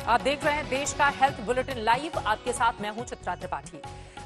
आप देख रहे हैं देश का हेल्थ बुलेटिन लाइव। आपके साथ मैं हूं चित्रा त्रिपाठी।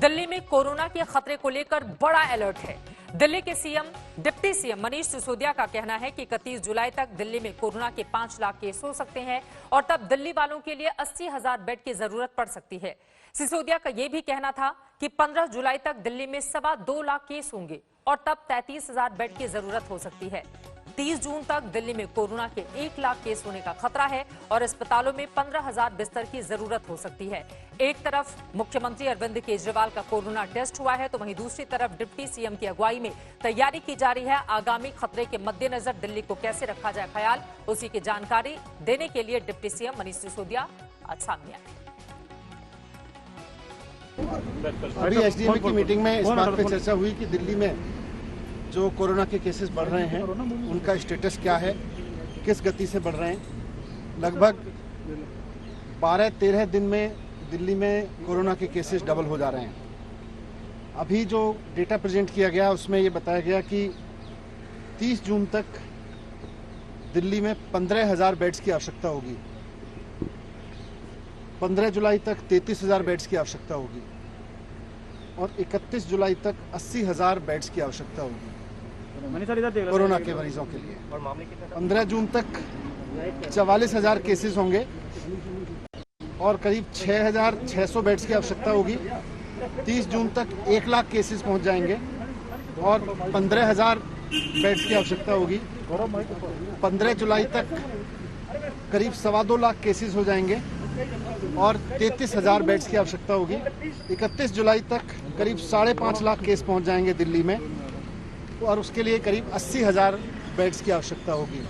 दिल्ली में कोरोना के खतरे को लेकर बड़ा अलर्ट है। दिल्ली के डिप्टी सीएम मनीष सिसोदिया का कहना है कि 31 जुलाई तक दिल्ली में कोरोना के 5 लाख केस हो सकते हैं और तब दिल्ली वालों के लिए 80,000 बेड की जरूरत पड़ सकती है। सिसोदिया का यह भी कहना था कि 15 जुलाई तक दिल्ली में 2.25 लाख केस होंगे और तब 33,000 बेड की जरूरत हो सकती है। 30 जून तक दिल्ली में कोरोना के 1 लाख केस होने का खतरा है और अस्पतालों में 15,000 बिस्तर की जरूरत हो सकती है। एक तरफ मुख्यमंत्री अरविंद केजरीवाल का कोरोना टेस्ट हुआ है तो वहीं दूसरी तरफ डिप्टी सीएम की अगुवाई में तैयारी की जा रही है। आगामी खतरे के मद्देनजर दिल्ली को कैसे रखा जाए ख्याल, उसी की जानकारी देने के लिए डिप्टी सीएम मनीष सिसोदिया आज सामने आए। अभी एसडीएम की मीटिंग में इस बात पर चर्चा हुई कि दिल्ली में जो कोरोना के केसेस बढ़ रहे हैं उनका स्टेटस क्या है, किस गति से बढ़ रहे हैं। लगभग 12-13 दिन में दिल्ली में कोरोना के केसेस डबल हो जा रहे हैं। अभी जो डेटा प्रेजेंट किया गया उसमें ये बताया गया कि 30 जून तक दिल्ली में 15,000 बेड्स की आवश्यकता होगी। 15 जुलाई तक 33,000 बेड्स की आवश्यकता होगी और 31 जुलाई तक 80,000 बेड्स की आवश्यकता होगी कोरोना के मरीजों के लिए। 15 जून तक 44,000 केसेस होंगे और करीब 6,600 बेड्स की आवश्यकता होगी। 30 जून तक 1 लाख केसेस पहुंच जाएंगे और 15,000 बेड्स की आवश्यकता होगी। 15 जुलाई तक करीब 2.25 लाख केसेस हो जाएंगे और 33,000 बेड्स की आवश्यकता होगी। 31 जुलाई तक करीब 5.5 लाख केस पहुंच जाएंगे दिल्ली में और उसके लिए करीब 80,000 बेड्स की आवश्यकता होगी।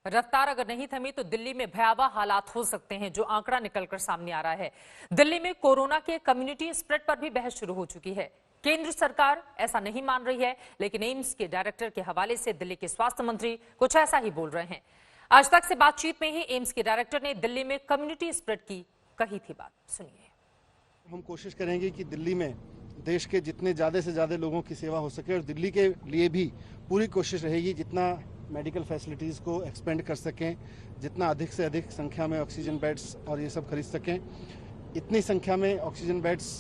रफ्तार अगर नहीं थमी तो दिल्ली में भयावह हालात हो सकते हैं, जो आंकड़ा निकलकर सामने आ रहा है। दिल्ली में कोरोना के कम्युनिटी स्प्रेड पर भी बहस शुरू हो चुकी है। केंद्र सरकार ऐसा नहीं मान रही है, लेकिन एम्स के डायरेक्टर के हवाले से दिल्ली के स्वास्थ्य मंत्री कुछ ऐसा ही बोल रहे हैं। आज तक से बातचीत में ही एम्स के डायरेक्टर ने दिल्ली में कम्युनिटी स्प्रेड की कही थी बात। सुनिए। हम कोशिश करेंगे कि दिल्ली में देश के जितने ज़्यादा से ज़्यादा लोगों की सेवा हो सके और दिल्ली के लिए भी पूरी कोशिश रहेगी जितना मेडिकल फैसिलिटीज़ को एक्सपेंड कर सकें, जितना अधिक से अधिक संख्या में ऑक्सीजन बेड्स और ये सब खरीद सकें। इतनी संख्या में ऑक्सीजन बेड्स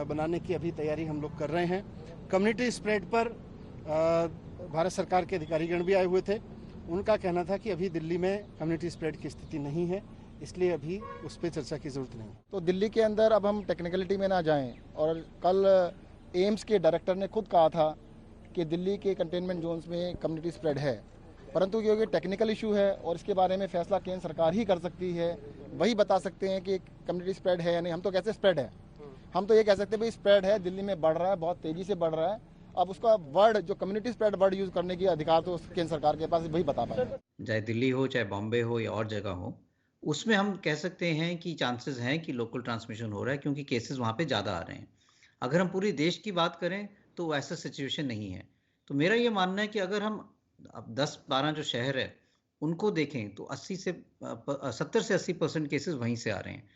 बनाने की अभी तैयारी हम लोग कर रहे हैं। कम्युनिटी स्प्रेड पर भारत सरकार के अधिकारीगण भी आए हुए थे। उनका कहना था कि अभी दिल्ली में कम्युनिटी स्प्रेड की स्थिति नहीं है, इसलिए अभी उस पर चर्चा की जरूरत नहीं। तो दिल्ली के अंदर अब हम टेक्निकलिटी में ना जाएं और कल एम्स के डायरेक्टर ने खुद कहा था कि दिल्ली के कंटेनमेंट जोन्स में कम्युनिटी स्प्रेड है, परंतु क्योंकि टेक्निकल इशू है और इसके बारे में फैसला केंद्र सरकार ही कर सकती है, वही बता सकते हैं कि कम्युनिटी स्प्रेड है या नहीं। हम तो कैसे स्प्रेड है, हम तो ये कह सकते हैं भाई स्प्रेड है, दिल्ली में बढ़ रहा है, बहुत तेजी से बढ़ रहा है। अब उसका वर्ड जो कम्युनिटी स्प्रेड वर्ड यूज करने की अधिकार तो केंद्र सरकार के पास, वही बता पाए। चाहे दिल्ली हो, चाहे बॉम्बे हो या और जगह हो, उसमें हम कह सकते हैं कि चांसेस हैं कि लोकल ट्रांसमिशन हो रहा है, क्योंकि केसेस वहाँ पे ज़्यादा आ रहे हैं। अगर हम पूरे देश की बात करें तो ऐसा सिचुएशन नहीं है। तो मेरा ये मानना है कि अगर हम अब 10-12 जो शहर है उनको देखें तो 70 से 80% केसेस वहीं से आ रहे हैं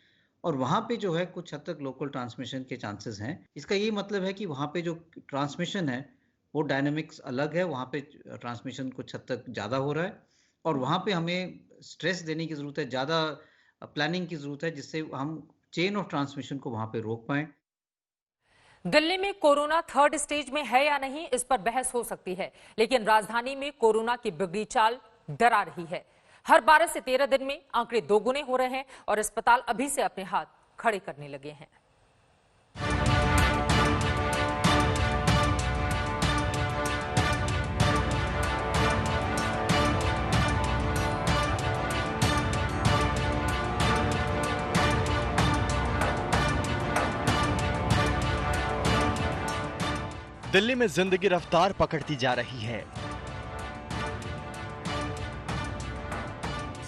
और वहाँ पे जो है कुछ हद तक लोकल ट्रांसमिशन के चांसेस हैं। इसका ये मतलब है कि वहाँ पे जो ट्रांसमिशन है वो डायनामिक्स अलग है, वहाँ पे ट्रांसमिशन कुछ हद तक ज़्यादा हो रहा है और वहाँ पे हमें स्ट्रेस देने की ज़रूरत है, ज़्यादा प्लानिंग की ज़रूरत है, जिससे हम चेन ऑफ ट्रांसमिशन को वहाँ पे रोक पाएं। दिल्ली में कोरोना 3rd स्टेज में है या नहीं, इस पर बहस हो सकती है, लेकिन राजधानी में कोरोना की बिगड़ी चाल डरा रही है। हर 12 से 13 दिन में आंकड़े दोगुने हो रहे हैं और अस्पताल अभी से अपने हाथ खड़े करने लगे हैं। दिल्ली में जिंदगी रफ्तार पकड़ती जा रही है।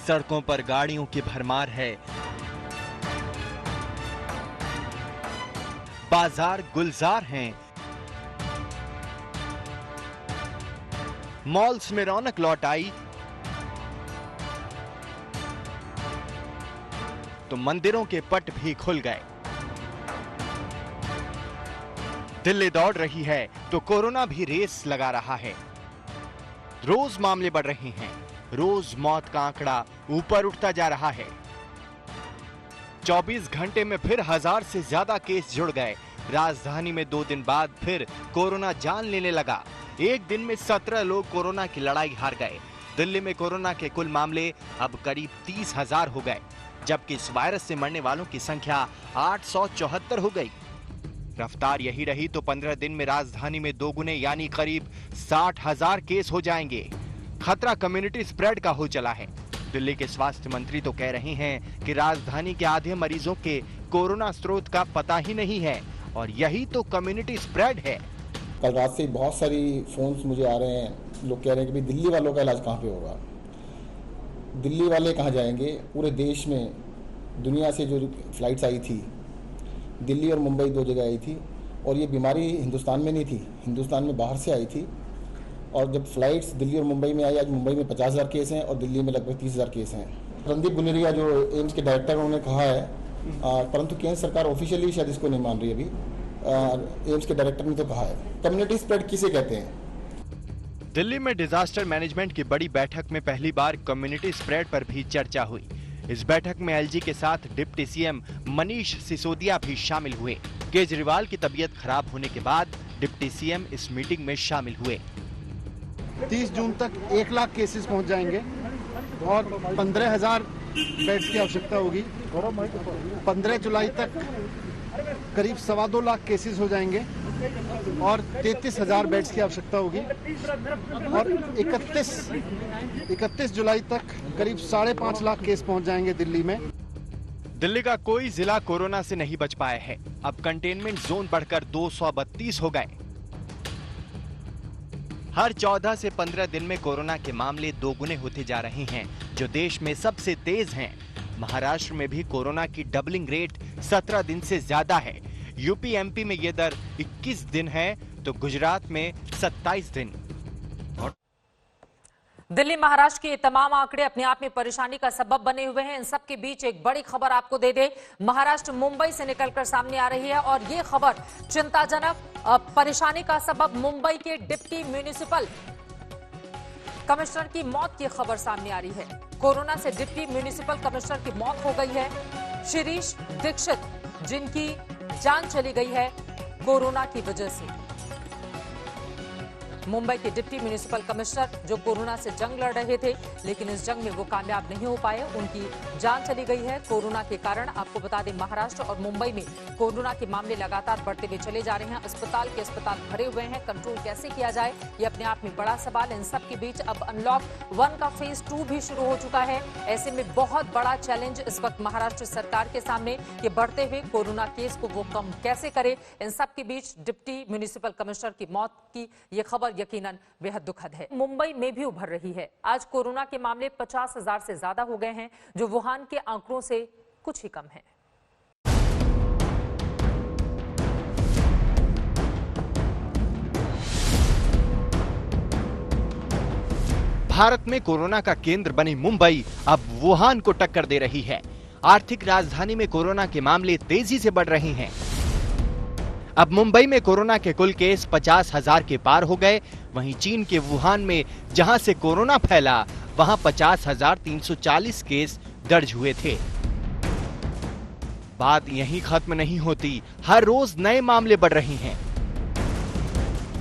सड़कों पर गाड़ियों की भरमार है, बाजार गुलजार हैं, मॉल्स में रौनक लौट आई तो मंदिरों के पट भी खुल गए। दिल्ली दौड़ रही है तो कोरोना भी रेस लगा रहा है। रोज मामले बढ़ रहे हैं, रोज मौत का आंकड़ा ऊपर उठता जा रहा है। 24 घंटे में फिर 1000 से ज्यादा केस जुड़ गए। राजधानी में 2 दिन बाद फिर कोरोना जान लेने लगा। एक दिन में 17 लोग कोरोना की लड़ाई हार गए। दिल्ली में कोरोना के कुल मामले अब करीब 30,000 हो गए, जबकि इस वायरस से मरने वालों की संख्या 874 हो गई। रफ्तार यही रही तो 15 दिन में राजधानी में 2 गुने यानी करीब 60,000 केस हो जाएंगे। खतरा कम्युनिटी स्प्रेड का हो चला है। दिल्ली के स्वास्थ्य मंत्री तो कह रहे हैं कि राजधानी के आधे मरीजों के कोरोना स्रोत का पता ही नहीं है और यही तो कम्युनिटी स्प्रेड है। कल रात से बहुत सारी फोन्स मुझे आ रहे हैं, लोग कह रहे हैं कि भाई दिल्ली वालों का इलाज कहाँ पे होगा, दिल्ली वाले कहाँ जाएंगे। पूरे देश में दुनिया से जो फ्लाइट्स आई थी, दिल्ली और मुंबई 2 जगह आई थी, और ये बीमारी हिंदुस्तान में नहीं थी, हिंदुस्तान में बाहर से आई थी। और जब फ्लाइट्स दिल्ली और मुंबई में आई, आज मुंबई में 50,000 केस हैं और दिल्ली में लगभग 30,000 केस हैं। रणदीप गुलेरिया जो एम्स के डायरेक्टर उन्होंने कहा है, परंतु केंद्र सरकार ऑफिशियली शायद इसको नहीं मान रही अभी। एम्स के डायरेक्टर ने तो कहा है। कम्युनिटी स्प्रेड किसे कहते हैं? दिल्ली में डिजास्टर मैनेजमेंट की बड़ी बैठक में पहली बार कम्युनिटी स्प्रेड पर भी चर्चा हुई। इस बैठक में एलजी के साथ डिप्टी सीएम मनीष सिसोदिया भी शामिल हुए। केजरीवाल की तबीयत खराब होने के बाद डिप्टी सीएम इस मीटिंग में शामिल हुए। 30 जून तक 1 लाख केसेस पहुंच जाएंगे और 15,000 बेड्स की आवश्यकता होगी। 15 जुलाई तक करीब 2.25 लाख केसेस हो जाएंगे और 33,000 बेड्स की आवश्यकता होगी। और 31 जुलाई तक करीब 5.5 लाख केस पहुंच जाएंगे दिल्ली में। दिल्ली का कोई जिला कोरोना से नहीं बच पाया है। अब कंटेनमेंट जोन बढ़कर 232 हो गए। हर 14 से 15 दिन में कोरोना के मामले 2 गुने होते जा रहे हैं, जो देश में सबसे तेज हैं। महाराष्ट्र में भी कोरोना की डबलिंग रेट 17 दिन से ज्यादा है। यूपी एमपी में ये दर 21 दिन है तो गुजरात में 27 दिन। दिल्ली महाराष्ट्र के तमाम आंकड़े अपने आप में परेशानी का सबब बने हुए हैं। इन सब के बीच एक बड़ी खबर आपको दे दे, महाराष्ट्र मुंबई से निकलकर सामने आ रही है और ये खबर चिंताजनक परेशानी का सबब मुंबई के डिप्टी म्युनिसिपल कमिश्नर की मौत की खबर सामने आ रही है। कोरोना से डिप्टी म्युनिसिपल कमिश्नर की मौत हो गई है। शिरीष दीक्षित, जिनकी जान चली गई है कोरोना की वजह से। मुंबई के डिप्टी म्युनिसिपल कमिश्नर जो कोरोना से जंग लड़ रहे थे, लेकिन इस जंग में वो कामयाब नहीं हो पाए, उनकी जान चली गई है कोरोना के कारण। आपको बता दें, महाराष्ट्र और मुंबई में कोरोना के मामले लगातार बढ़ते हुए चले जा रहे हैं। अस्पताल भरे हुए हैं। कंट्रोल कैसे किया जाए, ये अपने आप में बड़ा सवाल। इन सब के बीच अब अनलॉक 1 का फेज 2 भी शुरू हो चुका है। ऐसे में बहुत बड़ा चैलेंज इस वक्त महाराष्ट्र सरकार के सामने कि बढ़ते हुए कोरोना केस को वो कम कैसे करे। इन सब के बीच डिप्टी म्युनिसिपल कमिश्नर की मौत की ये खबर यकीनन बेहद दुखद है। मुंबई में भी उभर रही है। आज कोरोना के मामले 50,000 से ज्यादा हो गए हैं, जो वुहान के आंकड़ों से कुछ ही कम है। भारत में कोरोना का केंद्र बनी मुंबई अब वुहान को टक्कर दे रही है। आर्थिक राजधानी में कोरोना के मामले तेजी से बढ़ रहे हैं। अब मुंबई में कोरोना के कुल केस 50,000 के पार हो गए। वहीं चीन के वुहान में जहां से कोरोना फैला, वहां 50,340 केस दर्ज हुए थे। बात यहीं खत्म नहीं होती, हर रोज नए मामले बढ़ रहे हैं।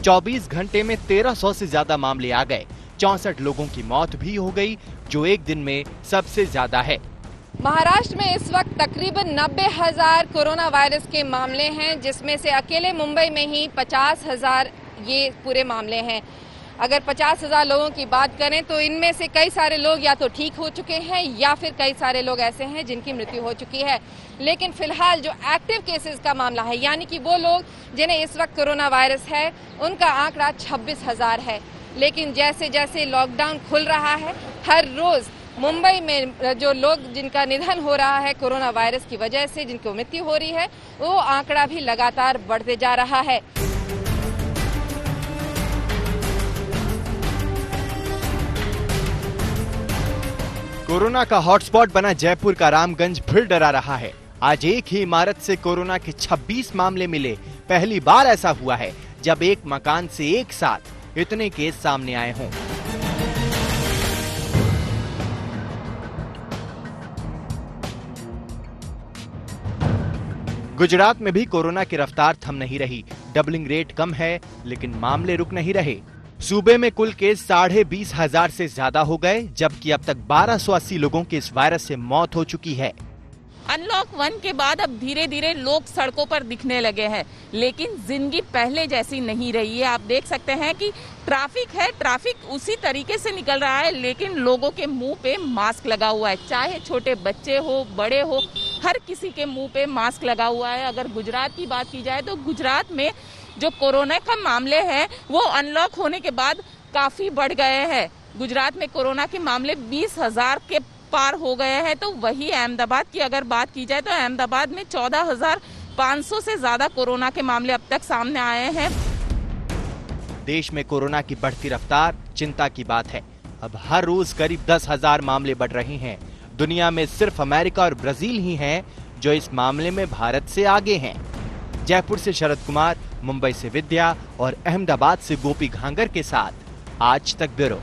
24 घंटे में 1300 से ज्यादा मामले आ गए। 64 लोगों की मौत भी हो गई, जो एक दिन में सबसे ज्यादा है। महाराष्ट्र में इस वक्त तकरीबन 90,000 कोरोना वायरस के मामले हैं, जिसमें से अकेले मुंबई में ही 50,000 ये पूरे मामले हैं। अगर 50,000 लोगों की बात करें तो इनमें से कई सारे लोग या तो ठीक हो चुके हैं या फिर कई सारे लोग ऐसे हैं जिनकी मृत्यु हो चुकी है। लेकिन फिलहाल जो एक्टिव केसेस का मामला है, यानी कि वो लोग जिन्हें इस वक्त कोरोना वायरस है, उनका आंकड़ा 26,000 है। लेकिन जैसे जैसे लॉकडाउन खुल रहा है, हर रोज मुंबई में जो लोग जिनका निधन हो रहा है कोरोना वायरस की वजह से, जिनकी मृत्यु हो रही है, वो आंकड़ा भी लगातार बढ़ते जा रहा है। कोरोना का हॉटस्पॉट बना जयपुर का रामगंज फिर डरा रहा है। आज एक ही इमारत से कोरोना के 26 मामले मिले। पहली बार ऐसा हुआ है जब एक मकान से एक साथ इतने केस सामने आए हों। गुजरात में भी कोरोना की रफ्तार थम नहीं रही। डबलिंग रेट कम है, लेकिन मामले रुक नहीं रहे। सूबे में कुल केस 20,500 से ज्यादा हो गए, जबकि अब तक 1280 लोगों की इस वायरस से मौत हो चुकी है। अनलॉक 1 के बाद अब धीरे धीरे लोग सड़कों पर दिखने लगे हैं, लेकिन जिंदगी पहले जैसी नहीं रही है। आप देख सकते हैं कि ट्रैफिक है, ट्रैफिक उसी तरीके से निकल रहा है, लेकिन लोगों के मुंह पे मास्क लगा हुआ है। चाहे छोटे बच्चे हो, बड़े हो, हर किसी के मुंह पे मास्क लगा हुआ है। अगर गुजरात की बात की जाए तो गुजरात में जो कोरोना का मामले हैं वो अनलॉक होने के बाद काफी बढ़ गए हैं। गुजरात में कोरोना के मामले 20,000 के पार हो गए हैं। तो वही अहमदाबाद की अगर बात की जाए तो अहमदाबाद में 14,500 से ज्यादा कोरोना के मामले अब तक सामने आए हैं। देश में कोरोना की बढ़ती रफ्तार चिंता की बात है। अब हर रोज करीब 10,000 मामले बढ़ रहे हैं। दुनिया में सिर्फ अमेरिका और ब्राजील ही हैं जो इस मामले में भारत से आगे हैं। जयपुर से शरद कुमार, मुंबई से विद्या और अहमदाबाद से गोपी घांगर के साथ आज तक ब्यूरो।